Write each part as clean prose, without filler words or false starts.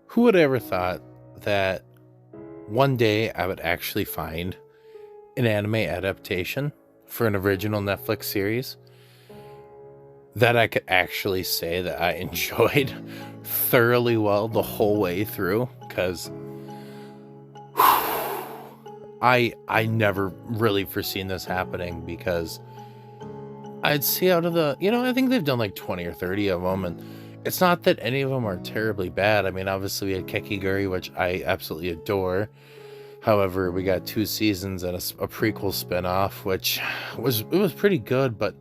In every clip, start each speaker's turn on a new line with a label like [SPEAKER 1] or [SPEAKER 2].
[SPEAKER 1] Who would ever thought that one day I would actually find an anime adaptation for an original Netflix series that I could actually say that I enjoyed thoroughly well the whole way through? Because I never really foreseen this happening, because I'd see out of I think they've done like 20 or 30 of them, and it's not that any of them are terribly bad. I mean, obviously we had Kekiguri, which I absolutely adore. However, we got 2 seasons and a prequel spinoff, which was pretty good, but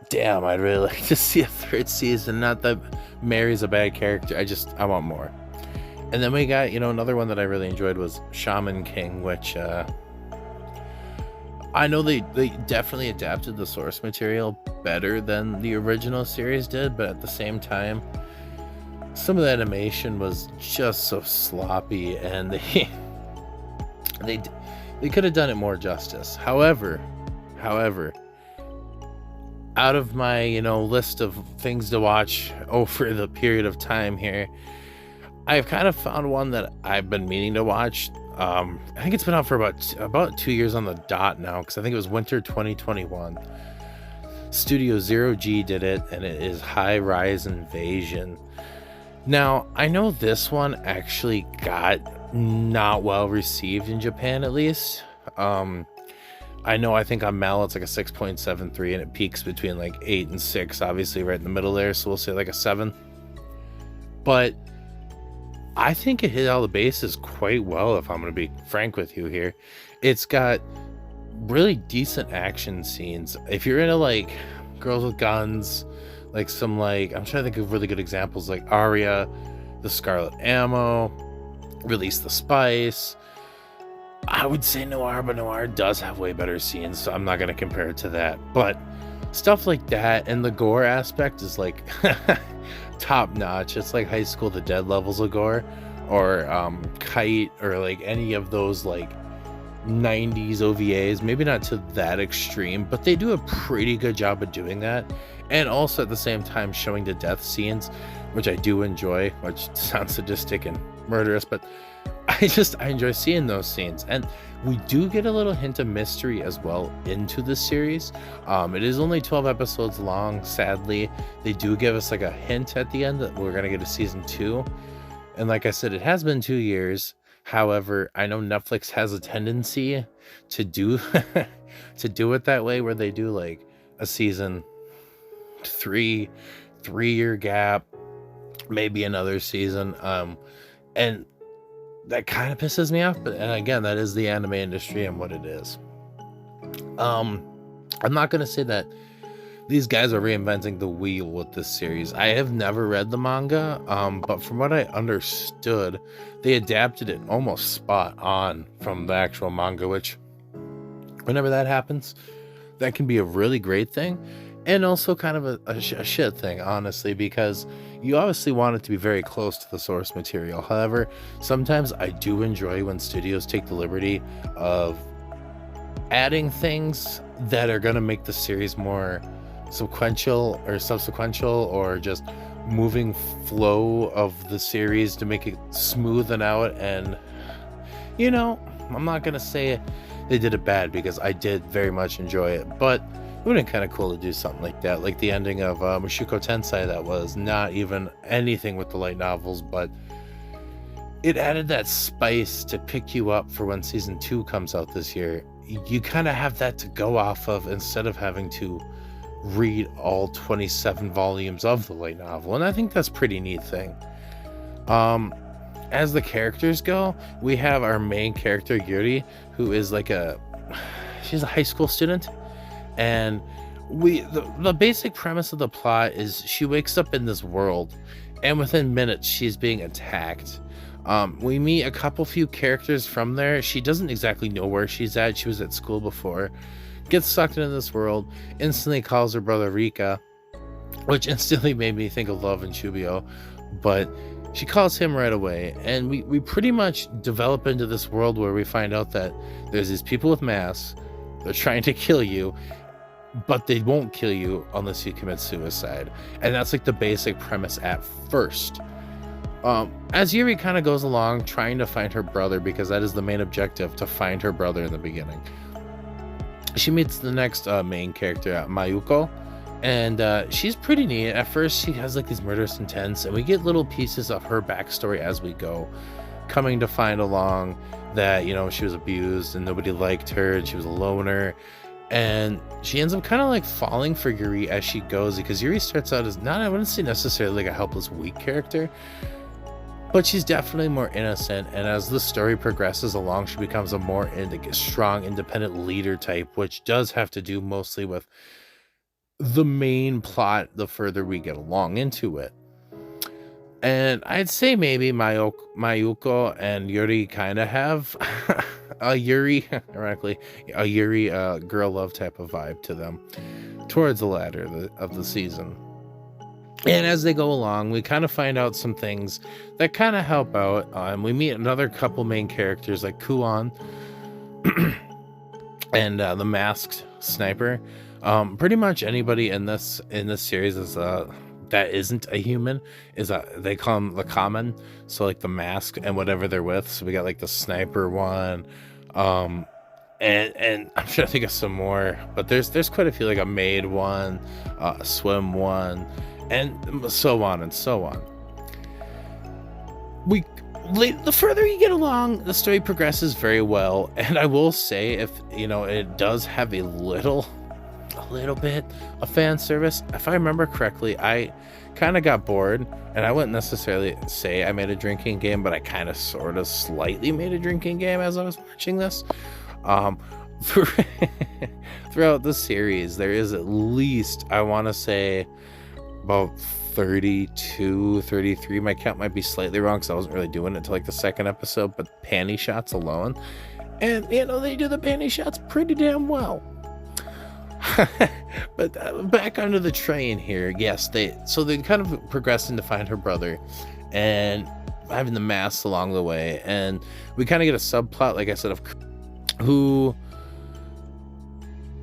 [SPEAKER 1] damn, I'd really like to see a third season. Not that Mary's a bad character, I want more. And then we got, another one that I really enjoyed was Shaman King, which I know they definitely adapted the source material better than the original series did, but at the same time, some of the animation was just so sloppy, and they could have done it more justice. However, out of my list of things to watch over the period of time here, I've kind of found one that I've been meaning to watch. I think it's been out for about 2 years on the dot now, because I think it was winter 2021. Studio Zero G did it, and it is High Rise Invasion. Now, I know this one actually got not well received in Japan, at least. I think on Mal it's like a 6.73, and it peaks between like 8 and 6, obviously right in the middle there, so we'll say like a 7. But I think it hit all the bases quite well, if I'm going to be frank with you here. It's got really decent action scenes. If you're into like girls with guns, like some I'm trying to think of really good examples, like Aria, The Scarlet Ammo, Release the Spice. I would say Noir, but Noir does have way better scenes, so I'm not going to compare it to that. But stuff like that, and the gore aspect is like top notch. It's like High School the Dead levels of gore, or Kite, or like any of those like 90s OVAs. Maybe not to that extreme, but they do a pretty good job of doing that, and also at the same time showing the death scenes, which I do enjoy, which sounds sadistic and murderous, but I enjoy seeing those scenes. And we do get a little hint of mystery as well into the series. It is only 12 episodes long. Sadly, they do give us like a hint at the end that we're gonna get a season 2. And like I said, it has been 2 years. However, I know Netflix has a tendency to do to do it that way, where they do like a season 3-year gap, maybe another season, and that kind of pisses me off. But, and again, that is the anime industry and what it is. I'm not going to say that these guys are reinventing the wheel with this series. I have never read the manga, but from what I understood, they adapted it almost spot on from the actual manga, which whenever that happens, that can be a really great thing, and also kind of a shit thing, honestly, because you obviously want it to be very close to the source material. However, sometimes I do enjoy when studios take the liberty of adding things that are going to make the series more sequential or subsequential, or just moving flow of the series to make it smoothen out. And I'm not going to say they did it bad, because I did very much enjoy it, but it would have been kind of cool to do something like that, like the ending of Mushoku Tensei. That was not even anything with the light novels, but it added that spice to pick you up for when season 2 comes out this year. You kind of have that to go off of, instead of having to read all 27 volumes of the light novel. And I think that's a pretty neat thing. As the characters go, we have our main character Yuri, who is she's a high school student. And the basic premise of the plot is she wakes up in this world, and within minutes she's being attacked. We meet a few characters from there. She doesn't exactly know where she's at. She was at school before, gets sucked into this world, instantly calls her brother Rika, which instantly made me think of Love and Chubio, but she calls him right away. And we pretty much develop into this world where we find out that there's these people with masks. They're trying to kill you, but they won't kill you unless you commit suicide. And that's like the basic premise at first. As Yuri kind of goes along trying to find her brother, because that is the main objective, to find her brother in the beginning, she meets the next main character, Mayuko, and she's pretty neat. At first, she has like these murderous intents, and we get little pieces of her backstory as we go, coming to find along that, you know, she was abused and nobody liked her, and she was a loner, and she ends up kind of like falling for Yuri as she goes, because Yuri starts out as not, I wouldn't say necessarily like a helpless, weak character, but she's definitely more innocent, and as the story progresses along, she becomes a more strong, independent leader type, which does have to do mostly with the main plot the further we get along into it. And I'd say maybe Mayuko and Yuri kind of have a Yuri, ironically, a Yuri girl love type of vibe to them towards the latter of the season. And as they go along, we kind of find out some things that kind of help out. We meet another couple main characters like Kuon and the masked sniper. Pretty much anybody in this series is that isn't a human is they call them the common. So like the mask and whatever they're with. So we got like the sniper one, and I'm trying to think of some more, but there's quite a few, like a maid one, a swim one, and so on and so on. The further you get along, the story progresses very well, and I will say, if you know, it does have a little bit of fan service. If I remember correctly, I kind of got bored, and I wouldn't necessarily say I made a drinking game, but I kind of sort of slightly made a drinking game as I was watching this. Throughout the series, there is at least, I want to say, about 32, 33. My count might be slightly wrong because I wasn't really doing it till like the second episode, but panty shots alone. And, you know, they do the panty shots pretty damn well. But back onto the train here. Yes, they kind of progressing to find her brother and having the mask along the way. And we kind of get a subplot, like I said, of who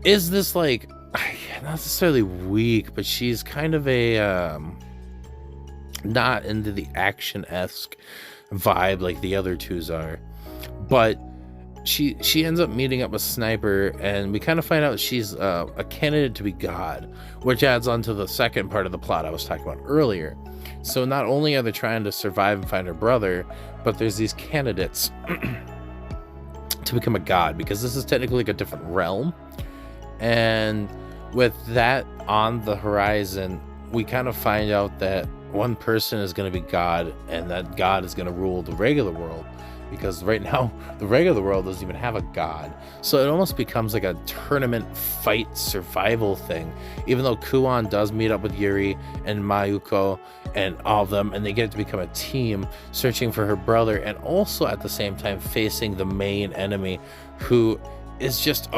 [SPEAKER 1] is this, like, not necessarily weak, but she's kind of a not into the action-esque vibe like the other twos are, but she ends up meeting up with Sniper, and we kind of find out she's a candidate to be God, which adds on to the second part of the plot I was talking about earlier. So not only are they trying to survive and find her brother, but there's these candidates to become a god, because this is technically like a different realm. And with that on the horizon, we kind of find out that one person is going to be God, and that God is going to rule the regular world, because right now the regular world doesn't even have a god. So it almost becomes like a tournament fight survival thing, even though Kuon does meet up with Yuri and Mayuko and all of them, and they get to become a team searching for her brother, and also at the same time facing the main enemy, who is just,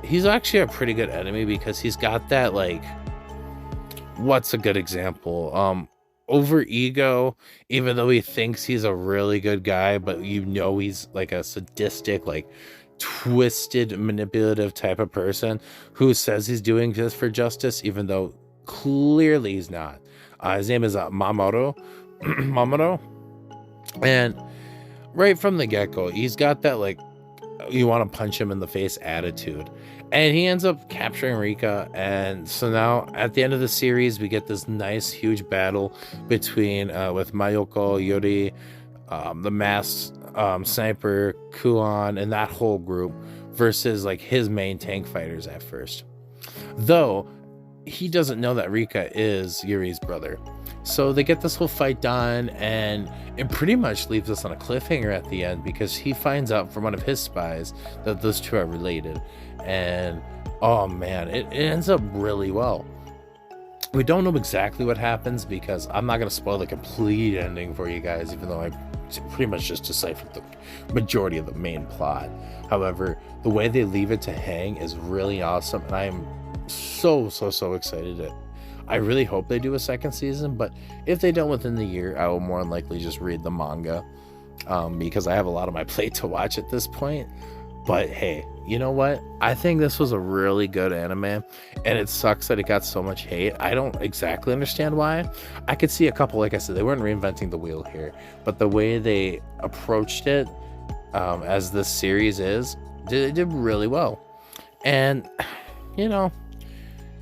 [SPEAKER 1] he's actually a pretty good enemy, because he's got that, like, what's a good example? Over ego, even though he thinks he's a really good guy, but you know he's like a sadistic, like twisted, manipulative type of person who says he's doing this for justice, even though clearly he's not. His name is Mamoru. Mamoru. And right from the get-go, he's got that, like, you want to punch him in the face attitude, and he ends up capturing Rika. And so now at the end of the series, we get this nice huge battle between with Mayuko, Yuri, the masked sniper, Kuon, and that whole group versus like his main tank fighters at first, though he doesn't know that Rika is Yuri's brother. So they get this whole fight done, and it pretty much leaves us on a cliffhanger at the end, because he finds out from one of his spies that those two are related. And oh man, it ends up really well. We don't know exactly what happens, because I'm not going to spoil the complete ending for you guys, even though I pretty much just deciphered the majority of the main plot. However, the way they leave it to hang is really awesome, and I am so excited. I really hope they do a second season, but if they don't within the year, I will more than likely just read the manga, because I have a lot on my plate to watch at this point. But hey, you know what? I think this was a really good anime, and it sucks that it got so much hate. I don't exactly understand why. I could see a couple, like I said, they weren't reinventing the wheel here, but the way they approached it, as this series is, did really well. And you know,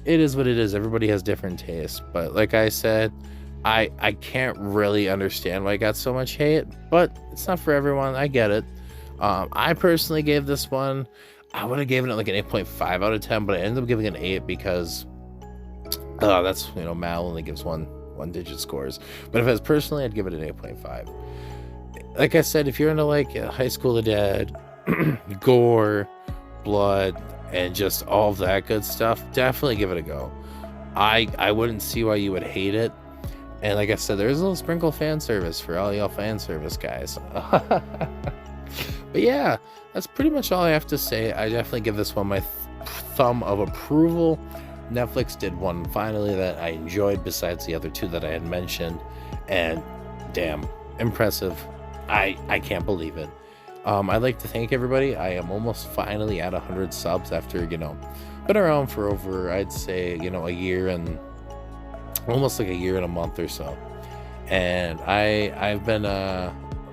[SPEAKER 1] it is what it is. Everybody has different tastes, but like I said, I can't really understand why it got so much hate, but it's not for everyone. I get it. I personally gave this one, I would have given it like an 8.5 out of 10, but I ended up giving it an 8 because that's, you know, Mal only gives one digit scores. But if it was personally, I'd give it an 8.5. Like I said, if you're into like High School of the Dead, gore, blood, and just all of that good stuff, definitely give it a go. I wouldn't see why you would hate it. And like I said, there's a little sprinkle fan service for all y'all fan service guys. But yeah, that's pretty much all I have to say. I definitely give this one my thumb of approval. Netflix did one finally that I enjoyed besides the other two that I had mentioned. And damn, impressive. I can't believe it. I'd like to thank everybody. I am almost finally at 100 subs after, you know, been around for over, I'd say, you know, a year and almost like a year and a month or so. And I've been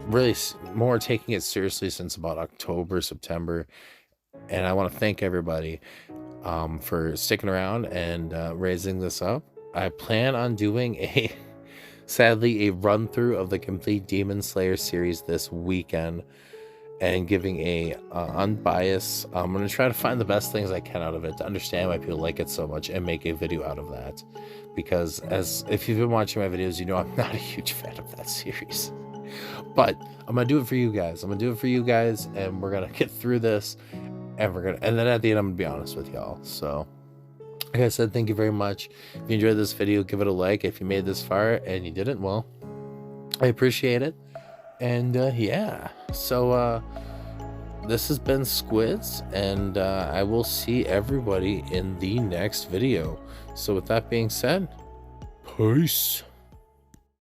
[SPEAKER 1] really more taking it seriously since about October, September. And I want to thank everybody for sticking around and raising this up. I plan on doing sadly a run through of the complete Demon Slayer series this weekend and giving a unbiased, I'm going to try to find the best things I can out of it to understand why people like it so much and make a video out of that. Because if you've been watching my videos, you know I'm not a huge fan of that series. But I'm going to do it for you guys. And we're going to get through this. And then at the end, I'm going to be honest with y'all. So, like I said, thank you very much. If you enjoyed this video, give it a like. If you made this far and you didn't, well, I appreciate it. And yeah, so this has been Squids, and I will see everybody in the next video. So with that being said, peace.